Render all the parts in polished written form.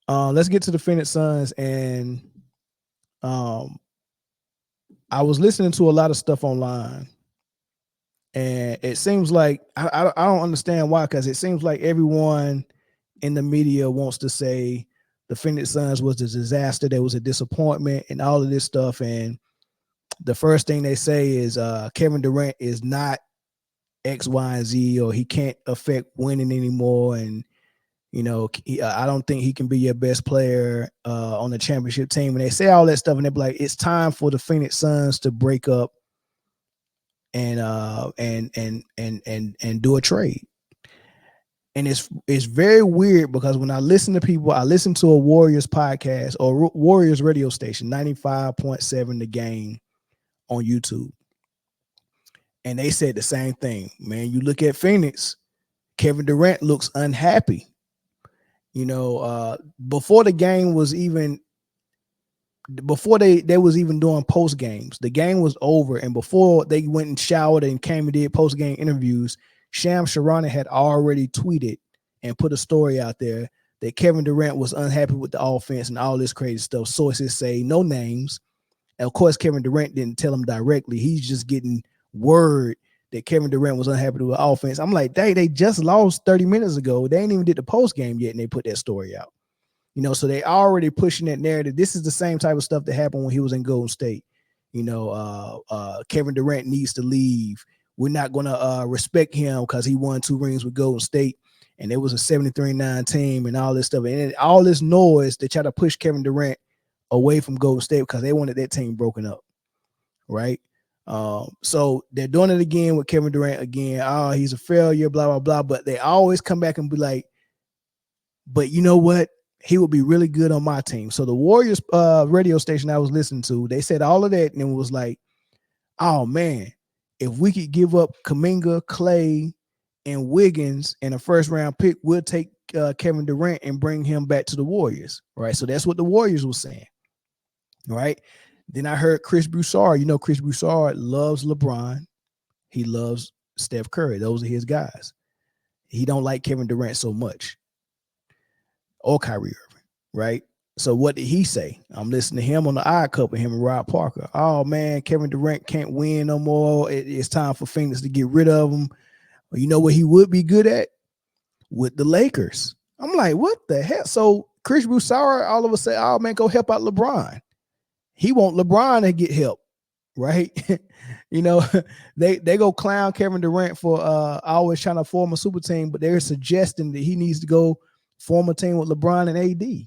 Let's get to the Phoenix Suns, and um, I was listening to a lot of stuff online, and it seems like I don't understand why, because it seems like everyone in the media wants to say the Phoenix Suns was a disaster, there was a disappointment, and all of this stuff. And the first thing they say is Kevin Durant is not X, Y, and Z, or he can't affect winning anymore. And I don't think he can be your best player on the championship team. And they say all that stuff, and they're like, it's time for the Phoenix Suns to break up and do a trade. And it's very weird, because when I listen to people, I listen to a Warriors podcast or Warriors radio station, 95.7 The Game on YouTube. And they said the same thing. Man, you look at Phoenix, Kevin Durant looks unhappy. Before the game was even, before they was even doing post games, the game was over, and before they went and showered and came and did post game interviews, Sham Sharana had already tweeted and put a story out there that Kevin Durant was unhappy with the offense and all this crazy stuff. Sources say, no names. And of course, Kevin Durant didn't tell him directly. He's just getting word that Kevin Durant was unhappy with the offense. I'm like, they just lost 30 minutes ago. They ain't even did the post game yet, and they put that story out. So they already pushing that narrative. This is the same type of stuff that happened when he was in Golden State. Kevin Durant needs to leave. We're not going to respect him because he won 2 rings with Golden State, and it was a 73-9 team and all this stuff. And all this noise to try to push Kevin Durant away from Golden State because they wanted that team broken up, right? So they're doing it again with Kevin Durant again. Oh, he's a failure, blah, blah, blah. But they always come back and be like, but you know what? He would be really good on my team. So the Warriors radio station I was listening to, they said all of that, and it was like, oh man, if we could give up Kuminga, Clay, and Wiggins and a first round pick, we'll take Kevin Durant and bring him back to the Warriors, right? So that's what the Warriors were saying, right? Then I heard Chris Broussard. Chris Broussard loves LeBron. He loves Steph Curry. Those are his guys. He don't like Kevin Durant so much, or Kyrie Irving, right? So what did he say? I'm listening to him on the Odd Couple, him and Rob Parker. Oh man, Kevin Durant can't win no more. It's time for Phoenix to get rid of him. Well, you know what he would be good at? With the Lakers. I'm like, what the hell? So Chris Broussard all of a sudden, oh man, go help out LeBron. He want LeBron to get help, right? They go clown Kevin Durant for always trying to form a super team, but they're suggesting that he needs to go form a team with LeBron and AD.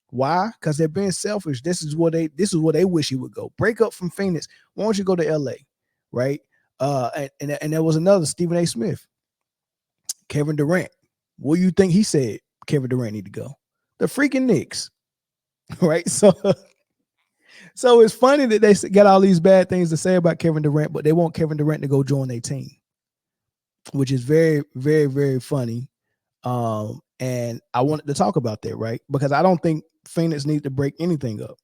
Why? Because they're being selfish. This is what they wish he would go. Break up from Phoenix. Why don't you go to LA? Right? And there was another Stephen A. Smith. Kevin Durant. What do you think he said Kevin Durant need to go? The freaking Knicks. Right? So it's funny that they got all these bad things to say about Kevin Durant, but they want Kevin Durant to go join their team, which is very, very, very funny. And I wanted to talk about that, right? Because I don't think Phoenix needs to break anything up.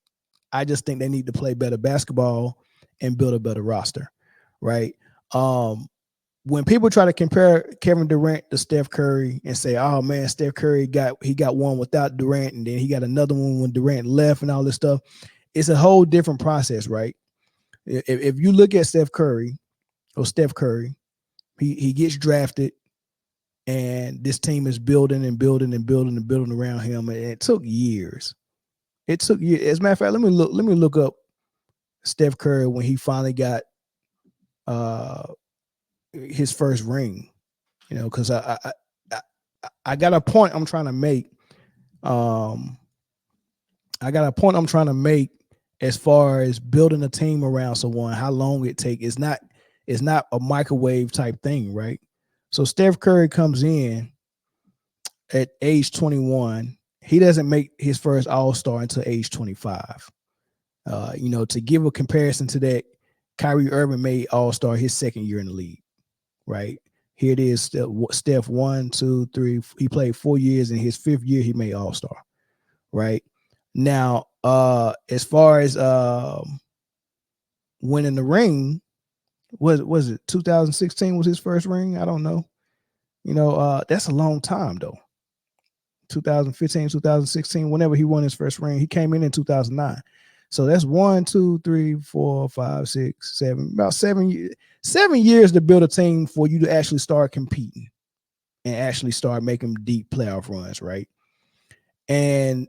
I just think they need to play better basketball and build a better roster, right? When people try to compare Kevin Durant to Steph Curry and say, oh man, Steph Curry got one without Durant, and then he got another one when Durant left and all this stuff, it's a whole different process, right? If you look at Steph Curry, he gets drafted, and this team is building and building and building and building around him, and it took years. As a matter of fact, let me look up Steph Curry when he finally got his first ring. Because I got a point I'm trying to make. As far as building a team around someone, how long it take. It's not a microwave type thing, right? So Steph Curry comes in at age 21. He doesn't make his first All-Star until age 25. To give a comparison to that, Kyrie Irving made All-Star his second year in the league, right? Here it is, Steph 1, 2, 3. He played 4 years. In his 5th year, he made All-Star, right? Now, as far as winning the ring, was it 2016 was his first ring? I don't know. That's a long time though. 2015, 2016, whenever he won his first ring. He came in 2009. So that's 1, 2, 3, 4, 5, 6, 7, about 7 years. 7 years to build a team for you to actually start competing and actually start making deep playoff runs, right? And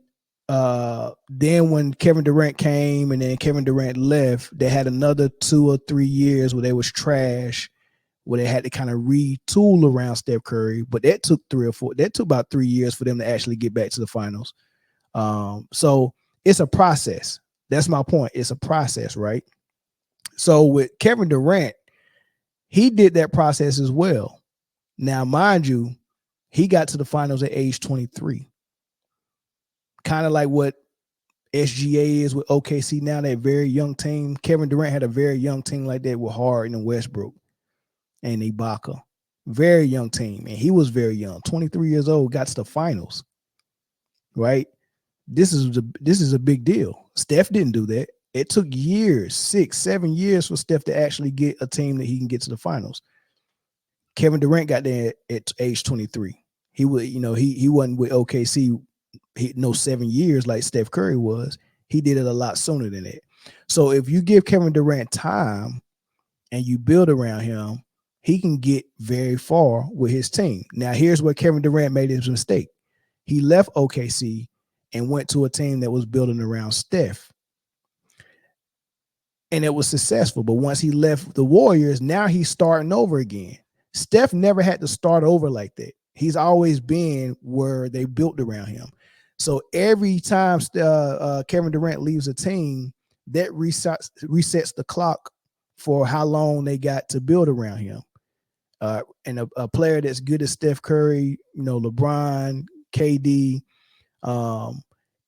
then when Kevin Durant came and then Kevin Durant left, they had another 2 or 3 years where they was trash, where they had to kind of retool around Steph Curry. But that took about 3 years for them to actually get back to the finals. So it's a process. That's my point. It's a process, right? So with Kevin Durant, he did that process as well. Now, mind you, he got to the finals at age 23. Kind of like what SGA is with OKC now, that very young team. Kevin Durant had a very young team like that with Harden and Westbrook and Ibaka. Very young team. And he was very young, 23 years old, got to the finals, right? This is a big deal. Steph didn't do that. It took years, 6, 7 years for Steph to actually get a team that he can get to the finals. Kevin Durant got there at age 23. He would, he wasn't with OKC 7 years like Steph Curry was. He did it a lot sooner than that. So if you give Kevin Durant time and you build around him, he can get very far with his team. Now, here's where Kevin Durant made his mistake. He left OKC and went to a team that was building around Steph. And it was successful. But once he left the Warriors, now he's starting over again. Steph never had to start over like that. He's always been where they built around him. So every time Kevin Durant leaves a team, that resets the clock for how long they got to build around him. And a player that's good as Steph Curry, LeBron, KD,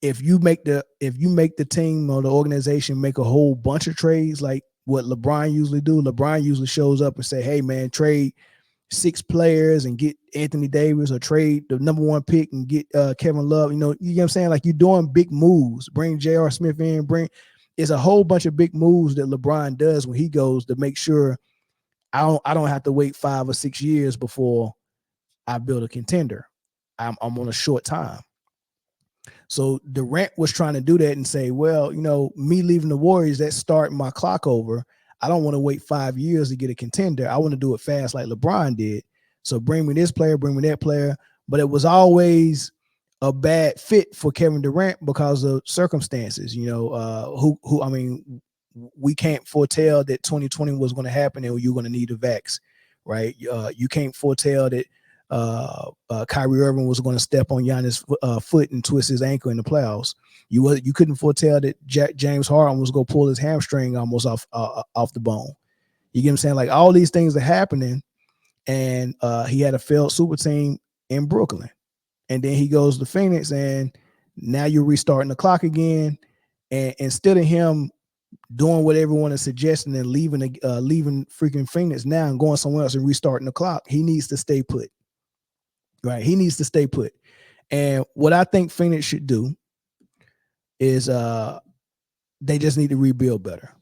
if you make the team or the organization make a whole bunch of trades like what LeBron usually do, LeBron usually shows up and say, hey man, trade 6 players and get Anthony Davis, or trade the number 1 pick and get Kevin Love. You know what I'm saying? Like, you're doing big moves. Bring J.R. Smith in. It's a whole bunch of big moves that LeBron does when he goes to make sure I don't have to wait 5 or 6 years before I build a contender. I'm on a short time. So Durant was trying to do that and say, well, me leaving the Warriors, that's starting my clock over. I don't want to wait 5 years to get a contender. I want to do it fast like LeBron did. So bring me this player, bring me that player. But it was always a bad fit for Kevin Durant because of circumstances. We can't foretell that 2020 was going to happen and you're going to need a vax, right? You can't foretell that Kyrie Irving was going to step on Giannis' foot and twist his ankle in the playoffs. You couldn't foretell that James Harden was going to pull his hamstring almost off the bone. You get what I'm saying? Like, all these things are happening, and he had a failed super team in Brooklyn, and then he goes to Phoenix, and now you're restarting the clock again. And instead of him doing what everyone is suggesting and leaving freaking Phoenix now and going somewhere else and restarting the clock, he needs to stay put. Right, he needs to stay put. And what I think Phoenix should do is they just need to rebuild better.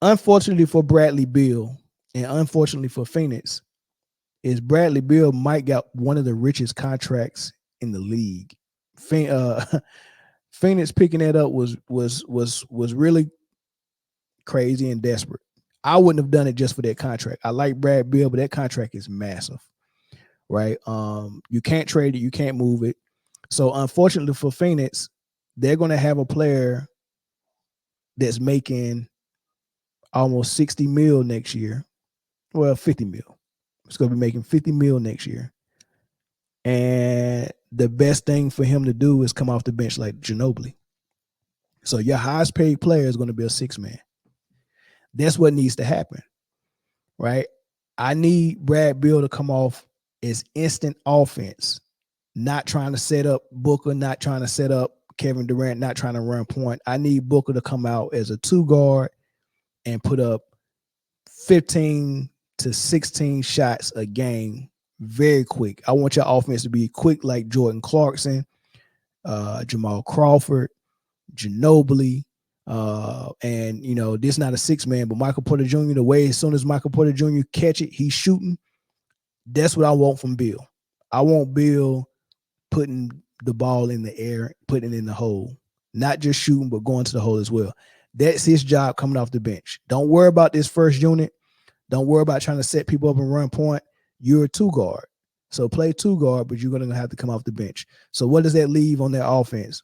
Unfortunately for Bradley Beal, and unfortunately for Phoenix, is Bradley Beal might got one of the richest contracts in the league. Phoenix picking that up was really crazy and desperate. I wouldn't have done it just for that contract. I like Brad Beal, but that contract is massive. Right. You can't trade it. You can't move it. So unfortunately for Phoenix, they're going to have a player that's making almost 60 mil next year. Well, 50 mil. It's going to be making 50 mil next year. And the best thing for him to do is come off the bench like Ginobili. So your highest paid player is going to be a 6-man. That's what needs to happen. Right. I need Brad Beal to come off is instant offense, not trying to set up Booker, not trying to set up Kevin Durant, not trying to run point. I need Booker to come out as a 2 guard and put up 15 to 16 shots a game very quick. I want your offense to be quick like Jordan Clarkson, Jamal Crawford, Ginobili, and, this is not a 6-man, but Michael Porter Jr., the way as soon as Michael Porter Jr. catch it, he's shooting. That's what I want from Beal. I want Beal putting the ball in the air, putting it in the hole, not just shooting, but going to the hole as well. That's his job coming off the bench. Don't worry about this first unit. Don't worry about trying to set people up and run point. You're a two guard. So play two guard, but you're going to have to come off the bench. So what does that leave on their offense?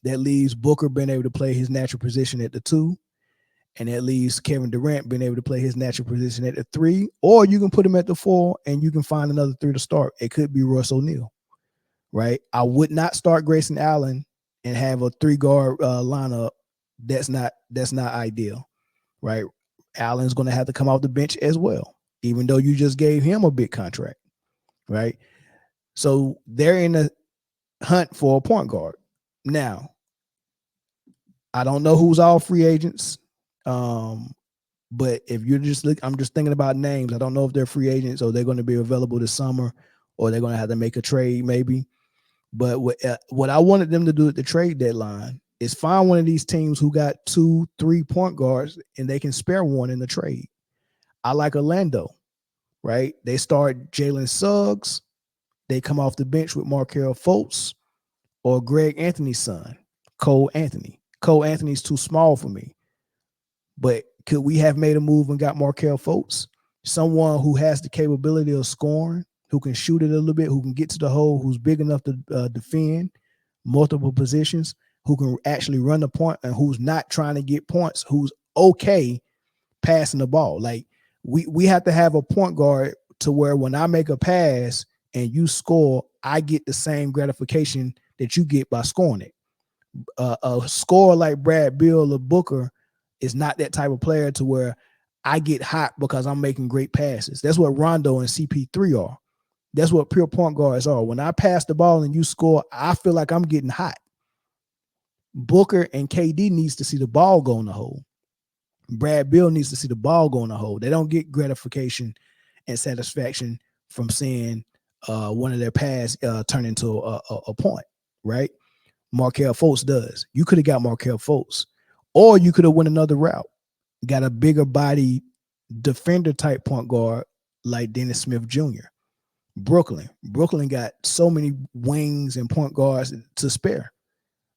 That leaves Booker being able to play his natural position at the two. And that leaves Kevin Durant being able to play his natural position at the three. Or you can put him at the four and you can find another three to start. It could be Russ O'Neal, right? I would not start Grayson Allen and have a three guard lineup. That's not ideal, right? Allen's going to have to come off the bench as well, even though you just gave him a big contract, right? So they're in the hunt for a point guard. Now, I don't know who's all free agents, but if you're just I'm just thinking about names. I don't know if they're free agents or they're going to be available this summer or they're going to have to make a trade maybe. But what I wanted them to do at the trade deadline is find one of these teams who got 2-3 point guards and they can spare one in the trade. I like Orlando, right? They start Jalen Suggs. They come off the bench with Markelle Fultz or Greg Anthony's son, Cole Anthony. Cole Anthony's too small for me. But could we have made a move and got Markelle Fultz? Someone who has the capability of scoring, who can shoot it a little bit, who can get to the hole, who's big enough to defend multiple positions, who can actually run the point and who's not trying to get points, who's okay passing the ball. Like we have to have a point guard to where when I make a pass and you score, I get the same gratification that you get by scoring it. A scorer like Brad Beal or Booker is not that type of player to where I get hot because I'm making great passes. That's what Rondo and CP3 are. That's what pure point guards are. When I pass the ball and you score, I feel like I'm getting hot. Booker and KD needs to see the ball go in the hole. Brad Beal needs to see the ball go in the hole. They don't get gratification and satisfaction from seeing one of their pass turn into a point, right? Markelle Fultz does. You could have got Markelle Fultz, or you could have went another route. Got a bigger body defender type point guard like Dennis Smith Jr. Brooklyn got so many wings and point guards to spare.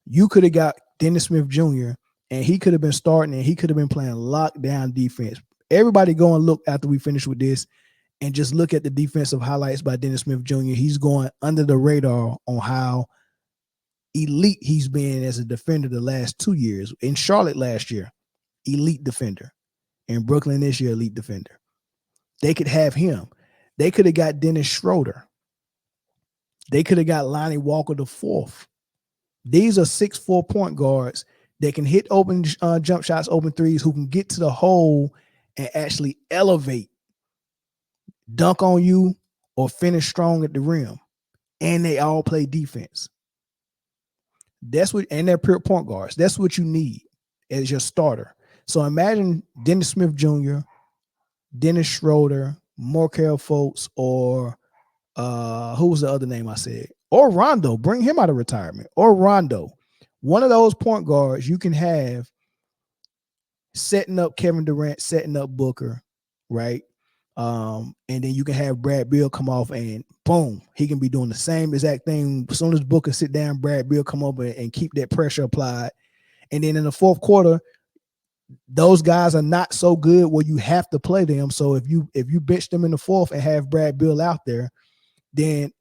You could have got Dennis Smith Jr. and he could have been starting and he could have been playing lockdown defense. Everybody go and look after we finish with this and just look at the defensive highlights by Dennis Smith Jr. He's going under the radar on how elite he's been as a defender the last 2 years. In Charlotte last year, elite defender. In Brooklyn this year, elite defender. They could have him. They could have got Dennis Schroeder. They could have got Lonnie Walker the fourth. These are 6'4" point guards that can hit open jump shots, open threes, who can get to the hole and actually elevate, dunk on you, or finish strong at the rim. And they all play defense. And they're pure point guards. That's what you need as your starter. So imagine Dennis Smith Jr., Dennis Schroeder, Markelle Fultz, or who was the other name I said? Or Rondo. Bring him out of retirement. Or Rondo. One of those point guards you can have setting up Kevin Durant, setting up Booker, right? And then you can have Brad Beal come off and boom, he can be doing the same exact thing. As soon as Booker sit down, Brad Beal come up and keep that pressure applied. And then in the fourth quarter, those guys are not so good where you have to play them. So if you bench them in the fourth and have Brad Beal out there, then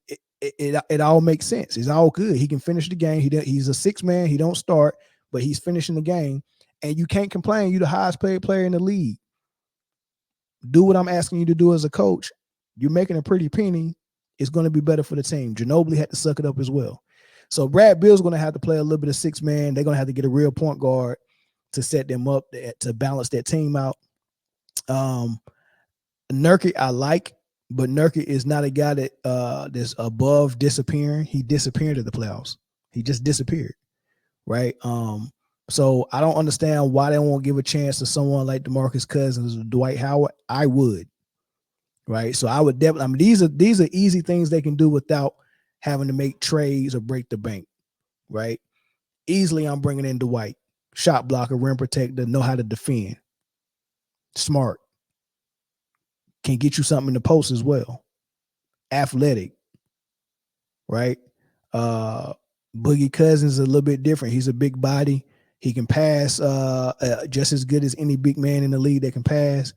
it all makes sense. It's all good. He can finish the game. He's a six man. He don't start, but he's finishing the game. And you can't complain. You're the highest paid player in the league. Do what I'm asking you to do as a coach. You're making a pretty penny. It's going to be better for the team. Ginobili had to suck it up as well. So Brad Beal's going to have to play a little bit of six man. They're going to have to get a real point guard to set them up to balance that team out. Nurkic I like, but Nurkic is not a guy that's above disappearing. He disappeared at the playoffs. He just disappeared, right? So I don't understand why they won't give a chance to someone like DeMarcus Cousins or Dwight Howard. I would, right? So I would definitely. I mean, these are easy things they can do without having to make trades or break the bank, right? Easily, I'm bringing in Dwight, shot blocker, rim protector, know how to defend, smart, can get you something in the post as well, athletic, right? Boogie Cousins is a little bit different. He's a big body. He can pass just as good as any big man in the league that can pass.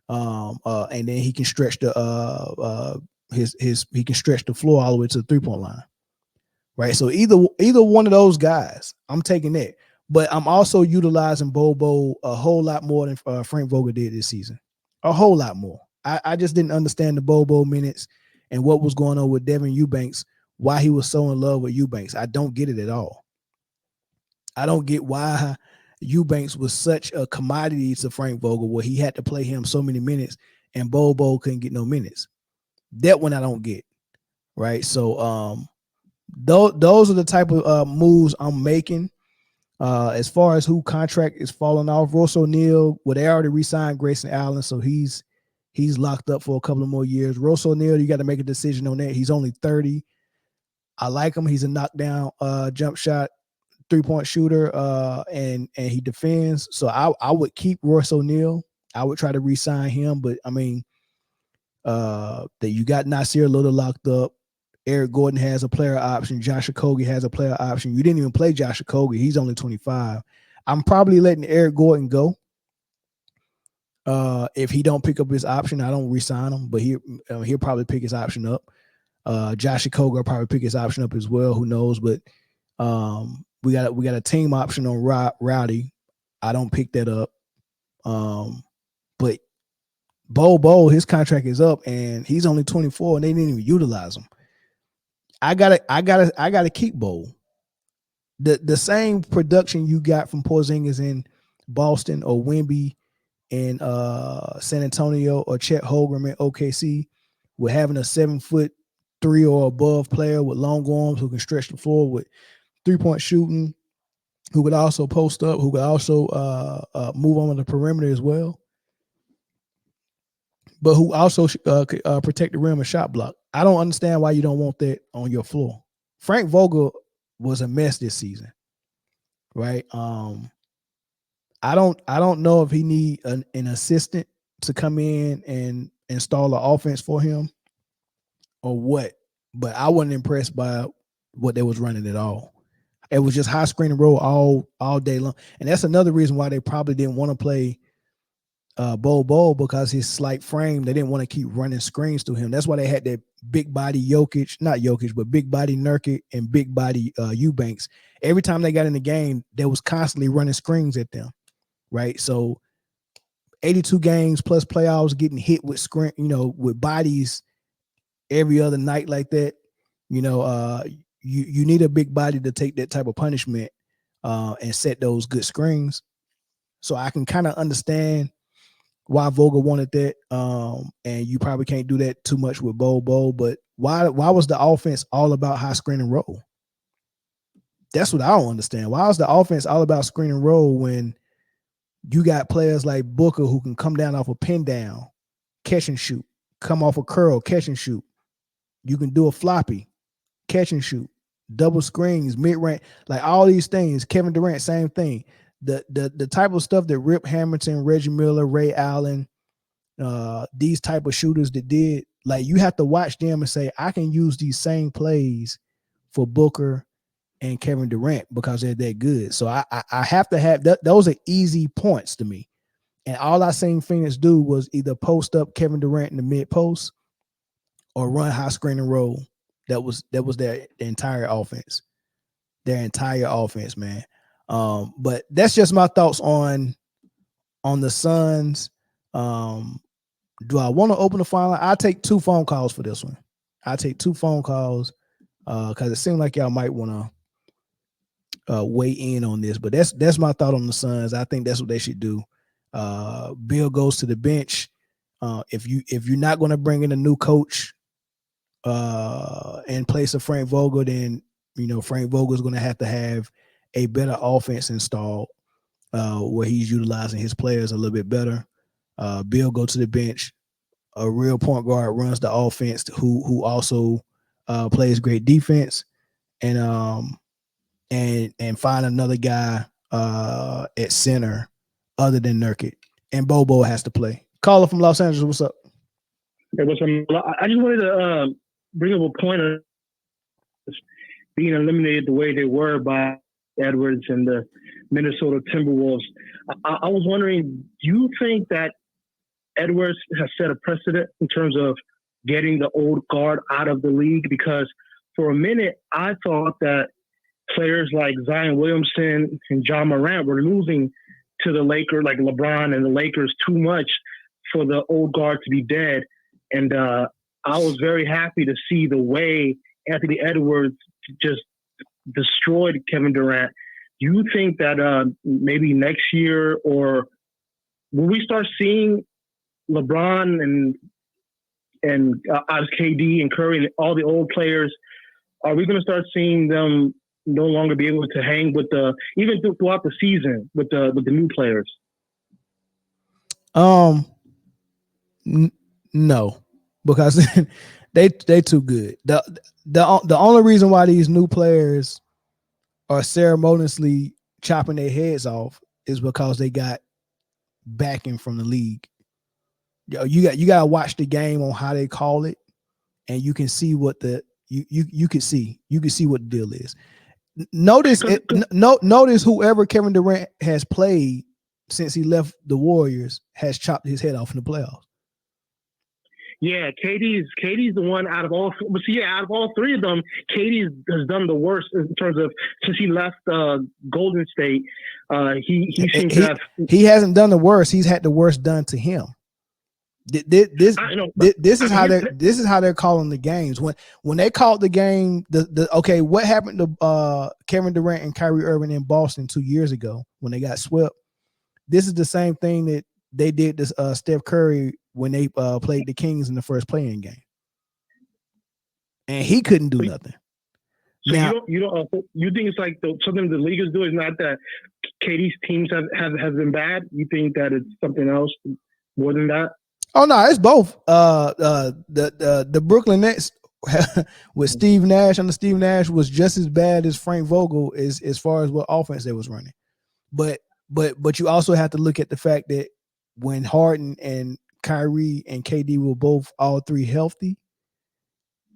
And then he can stretch the he can stretch the floor all the way to the 3-point line. Right. So either one of those guys, I'm taking that. But I'm also utilizing Bobo a whole lot more than Frank Vogel did this season. A whole lot more. I just didn't understand the Bobo minutes and what was going on with Devin Eubanks, why he was so in love with Eubanks. I don't get it at all. I don't get why Eubanks was such a commodity to Frank Vogel where he had to play him so many minutes and Bobo couldn't get no minutes. That one I don't get. Right. So those are the type of moves I'm making. As far as who contract is falling off, Royce O'Neal, well, they already re-signed Grayson Allen, so he's locked up for a couple of more years. Royce O'Neal, you got to make a decision on that. He's only 30. I like him. He's a knockdown jump shot 3-point shooter, and he defends. So I would keep Royce O'Neal. I would try to re-sign him, but I mean, that you got Nasir Little locked up. Eric Gordon has a player option. Josh Okogie has a player option. You didn't even play Josh Okogie. He's only 25. I'm probably letting Eric Gordon go. If he don't pick up his option, I don't re-sign him, but he'll probably pick his option up. Josh Okogie will probably pick his option up as well. Who knows? But we got a team option on Rowdy. I don't pick that up. But Bobo, his contract is up, and he's only 24, and they didn't even utilize him. I gotta keep Bo. The same production you got from Porzingis in Boston or Wemby in San Antonio or Chet Holmgren in OKC, with having a 7'3" or above player with long arms who can stretch the floor with 3-point shooting, who could also post up, who could also move on the perimeter as well, but who also could protect the rim and shot block. I don't understand why you don't want that on your floor. Frank Vogel was a mess this season, right? I don't know if he need an assistant to come in and install an offense for him or what, but I wasn't impressed by what they was running at all. It was just high screen and roll all day long, and that's another reason why they probably didn't want to play Bo because his slight frame. They didn't want to keep running screens to him. That's why they had that big body not Jokic, but big body Nurkic and big body Eubanks. Every time they got in the game, they was constantly running screens at them, right? So 82 games plus playoffs, getting hit with screen, with bodies every other night like that. You need a big body to take that type of punishment and set those good screens. So I can kind of understand why Vogel wanted that, and you probably can't do that too much with Bo. But why was the offense all about high screen and roll? That's what I don't understand. Why was the offense all about screen and roll when you got players like Booker who can come down off a pin down, catch and shoot, come off a curl, catch and shoot. You can do a floppy, catch and shoot, double screens, mid-range, like all these things. Kevin Durant, same thing. The type of stuff that Rip Hamilton, Reggie Miller, Ray Allen, these type of shooters that did, like you have to watch them and say, I can use these same plays for Booker and Kevin Durant because they're that good. So I have to have those are easy points to me. And all I seen Phoenix do was either post up Kevin Durant in the mid post or run high screen and roll. That was their entire offense. Their entire offense, man. But that's just my thoughts on the Suns. Do I want to open the phone line? I'll take 2 phone calls for this one. I'll take 2 phone calls because it seemed like y'all might want to weigh in on this. But that's my thought on the Suns. I think that's what they should do. Beal goes to the bench. If you're not going to bring in a new coach in place of Frank Vogel, then Frank Vogel is going to have a better offense installed where he's utilizing his players a little bit better. Beal go to the bench. A real point guard runs the offense who also plays great defense, and find another guy at center other than Nurkic. And Bobo has to play. Caller from Los Angeles, what's up? Hey, what's up? I just wanted to bring up a point. being eliminated the way they were by Edwards and the Minnesota Timberwolves. I was wondering, do you think that Edwards has set a precedent in terms of getting the old guard out of the league? Because for a minute, I thought that players like Zion Williamson and John Morant were losing to the Lakers, like LeBron and the Lakers, too much for the old guard to be dead. And I was very happy to see the way Anthony Edwards just destroyed Kevin Durant. Do you think that maybe next year, or will we start seeing LeBron and KD and Curry and all the old players? Are we going to start seeing them no longer be able to hang with even throughout the season with the new players? No, because they too good. The only reason why these new players are ceremoniously chopping their heads off is because they got backing from the league. You got to watch the game on how they call it, and you can see what you can see what the deal is. Notice whoever Kevin Durant has played since he left the Warriors has chopped his head off in the playoffs. Yeah, KD's the one out of all. But see, out of all three of them, KD has done the worst in terms of since he left Golden State. He seems to have. He hasn't done the worst. He's had the worst done to him. This is how they're calling the games. When they called the game, okay, what happened to Kevin Durant and Kyrie Irving in Boston 2 years ago when they got swept? This is the same thing that they did to Steph Curry when they played the Kings in the first play-in game, and he couldn't do nothing. So now, you think it's like something the league is doing? Is not that KD's teams have been bad? You think that it's something else more than that? Oh no, it's both. The Brooklyn Nets with Steve Nash under Steve Nash was just as bad as Frank Vogel as far as what offense they was running. But you also have to look at the fact that when Harden and Kyrie and KD were both all three healthy,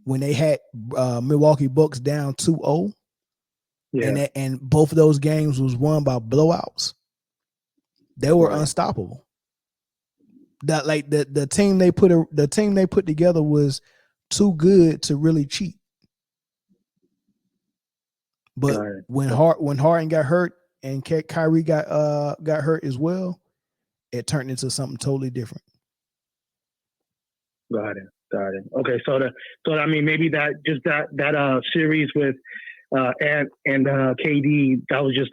when they had Milwaukee Bucks down 2-0, and both of those games was won by blowouts, they were unstoppable. That like the team they put together was too good to really cheat. But when Harden got hurt and Kyrie got hurt as well, it turned into something totally different. Got it. Okay, so I mean maybe that series with and KD, that was just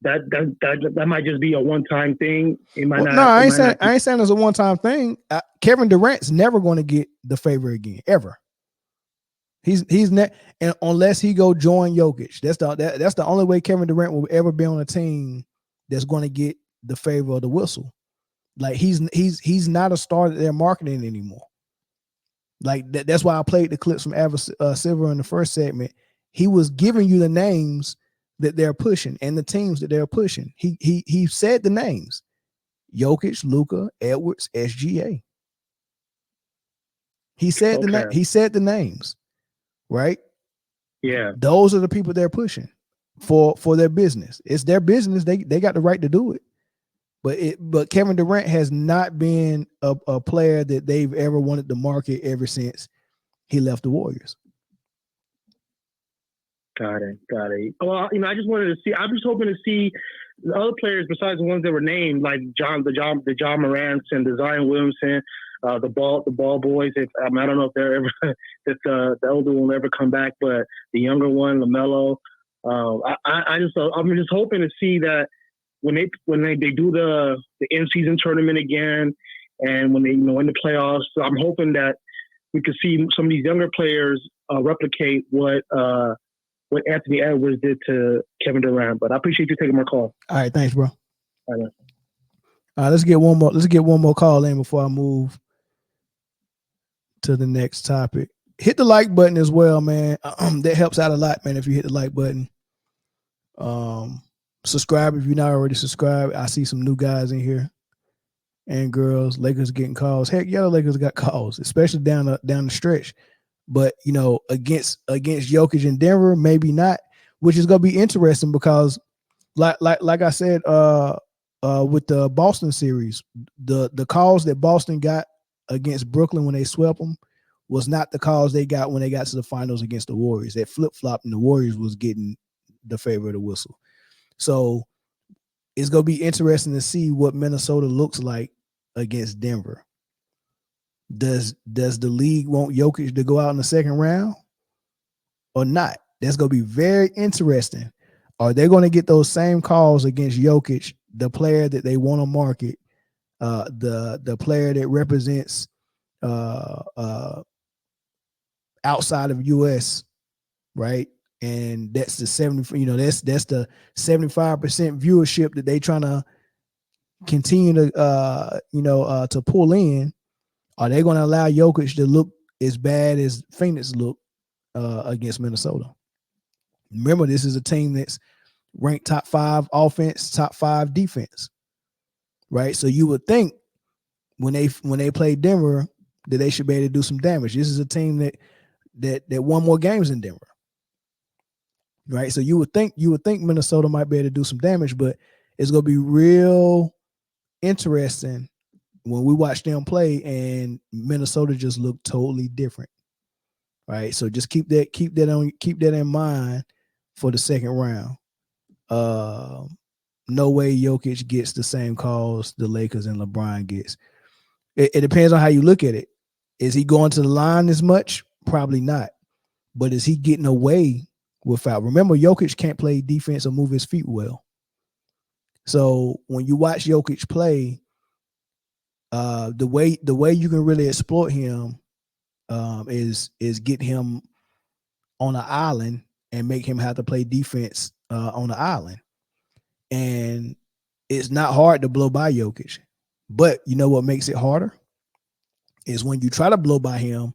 that might just be a one-time thing. It might not. No, I ain't saying it's a one-time thing. Kevin Durant's never going to get the favor again, ever. He's not, and unless he go join Jokic. That's the only way Kevin Durant will ever be on a team that's going to get the favor of the whistle. Like he's not a star that they're marketing anymore. Like that's why I played the clips from Silver in the first segment. He was giving you the names that they're pushing and the teams that they're pushing. He said the names: Jokic, Luka, Edwards, SGA. He said the names, right? Yeah, those are the people they're pushing for their business. It's their business. They got the right to do it. But Kevin Durant has not been a player that they've ever wanted to market ever since he left the Warriors. Got it. Well, I just wanted to see. I'm just hoping to see the other players besides the ones that were named, like the John Morants and the Zion Williamson, the ball boys. I don't know if they're ever if the older one will ever come back, but the younger one, LaMelo. I'm just hoping to see that when they do the in-season tournament again, and when they in the playoffs, I'm hoping that we could see some of these younger players replicate what Anthony Edwards did to Kevin Durant. But I appreciate you taking my call. All right, thanks, bro. All right, let's get one more call in before I move to the next topic. Hit the like button as well, man. That helps out a lot, man, if you hit the like button. Subscribe if you're not already subscribed. I see some new guys in here and girls. Lakers getting calls. Heck, yeah, the Lakers got calls, especially down the stretch. But against Jokic in Denver, maybe not, which is gonna be interesting because like I said, with the Boston series, the calls that Boston got against Brooklyn when they swept them was not the calls they got when they got to the finals against the Warriors. That flip flop, and the Warriors was getting the favor of the whistle. So it's gonna be interesting to see what Minnesota looks like against Denver. Does the league want Jokic to go out in the second round or not? That's gonna be very interesting. Are they going to get those same calls against Jokic, the player that they want to market, the player that represents outside of US, right? And that's the 70, that's the 75% viewership that they trying to continue to pull in. Are they going to allow Jokic to look as bad as Phoenix looked against Minnesota? Remember, this is a team that's ranked top 5 offense, top 5 defense, right? So you would think when they play Denver that they should be able to do some damage. This is a team that won more games than Denver, right? So you would think Minnesota might be able to do some damage, but it's gonna be real interesting when we watch them play and Minnesota just look totally different, right? So just keep that in mind for the second round. No way Jokic gets the same calls the Lakers and LeBron gets. It depends on how you look at it. Is he going to the line as much? Probably not. But is he getting away with foul? Remember, Jokic can't play defense or move his feet well. So when you watch Jokic play, the way you can really exploit him is get him on an island and make him have to play defense on the island. And it's not hard to blow by Jokic. But you know what makes it harder? Is when you try to blow by him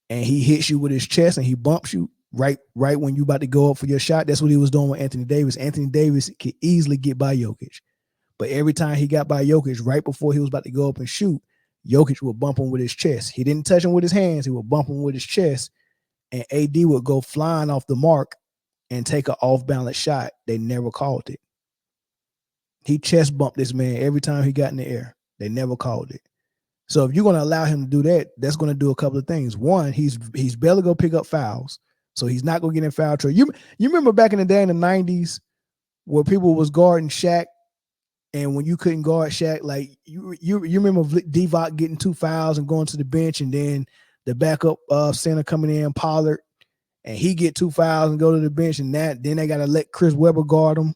and he hits you with his chest and he bumps you right when you about to go up for your shot. That's what he was doing with Anthony Davis. Anthony Davis could easily get by Jokic. But every time he got by Jokic, right before he was about to go up and shoot, Jokic would bump him with his chest. He didn't touch him with his hands. He would bump him with his chest. And AD would go flying off the mark and take an off-balance shot. They never called it. He chest bumped this man every time he got in the air. They never called it. So if you're going to allow him to do that, that's going to do a couple of things. One, he's barely going to pick up fouls. So he's not going to get in foul trouble. You remember back in the day in the 90s where people was guarding Shaq, and when you couldn't guard Shaq, like you remember Divock getting 2 fouls and going to the bench, and then the backup center coming in, Pollard, and he get 2 fouls and go to the bench, and then they got to let Chris Webber guard him.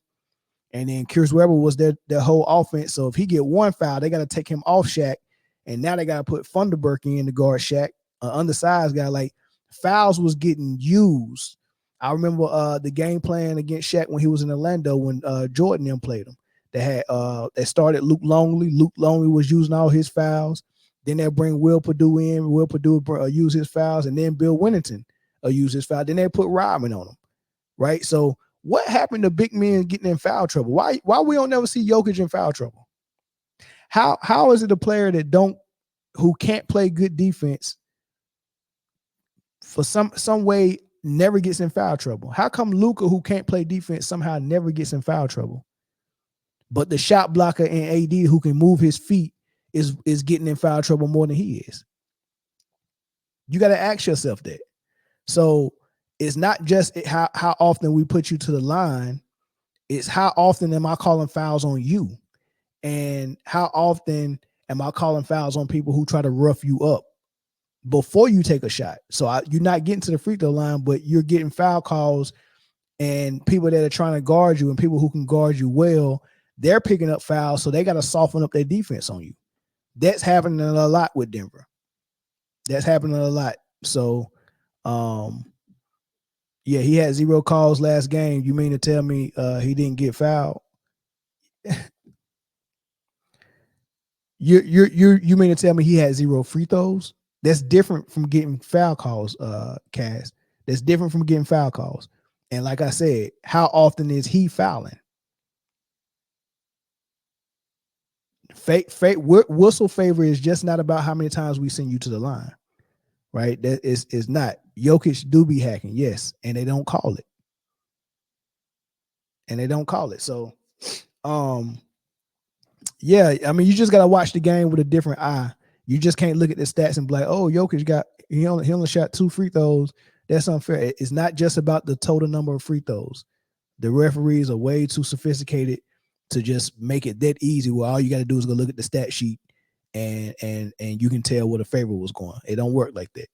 And then Chris Webber was their whole offense. So if he get 1 foul, they got to take him off Shaq. And now they got to put Funderburk in to guard Shaq, an undersized guy. Like, fouls was getting used. I remember the game plan against Shaq when he was in Orlando when Jordan them played him. They started Luke Longley. Luke Longley was using all his fouls. Then they bring Will Perdue in. Will Perdue use his fouls. And then Bill Winnington use his foul. Then they put Rodman on him, right? So what happened to big men getting in foul trouble? Why we don't never see Jokic in foul trouble? How is it a player who can't play good defense for some way never gets in foul trouble? How come Luka, who can't play defense, somehow never gets in foul trouble? But the shot blocker in AD, who can move his feet, is getting in foul trouble more than he is. You got to ask yourself that. So it's not just how often we put you to the line. It's how often am I calling fouls on you? And how often am I calling fouls on people who try to rough you up before you take a shot? So you're not getting to the free throw line, but you're getting foul calls, and people that are trying to guard you and people who can guard you well, they're picking up fouls, so they got to soften up their defense on you. That's happening a lot with Denver. That's happening a lot. So, yeah, he had 0 calls last game. You mean to tell me he didn't get fouled? You mean to tell me he had 0 free throws? That's different from getting foul calls, Cass. That's different from getting foul calls. And like I said, how often is he fouling? Whistle favor is just not about how many times we send you to the line. right? That is not. Jokic do be hacking, yes, and they don't call it. So, yeah, I mean, you just gotta watch the game with a different eye. You just can't look at the stats and be like, oh, Jokic got he only shot 2 free throws. That's unfair. It's not just about the total number of free throws. The referees are way too sophisticated to just make it that easy. Where all you got to do is go look at the stat sheet and you can tell where the favorite was going. It don't work like that.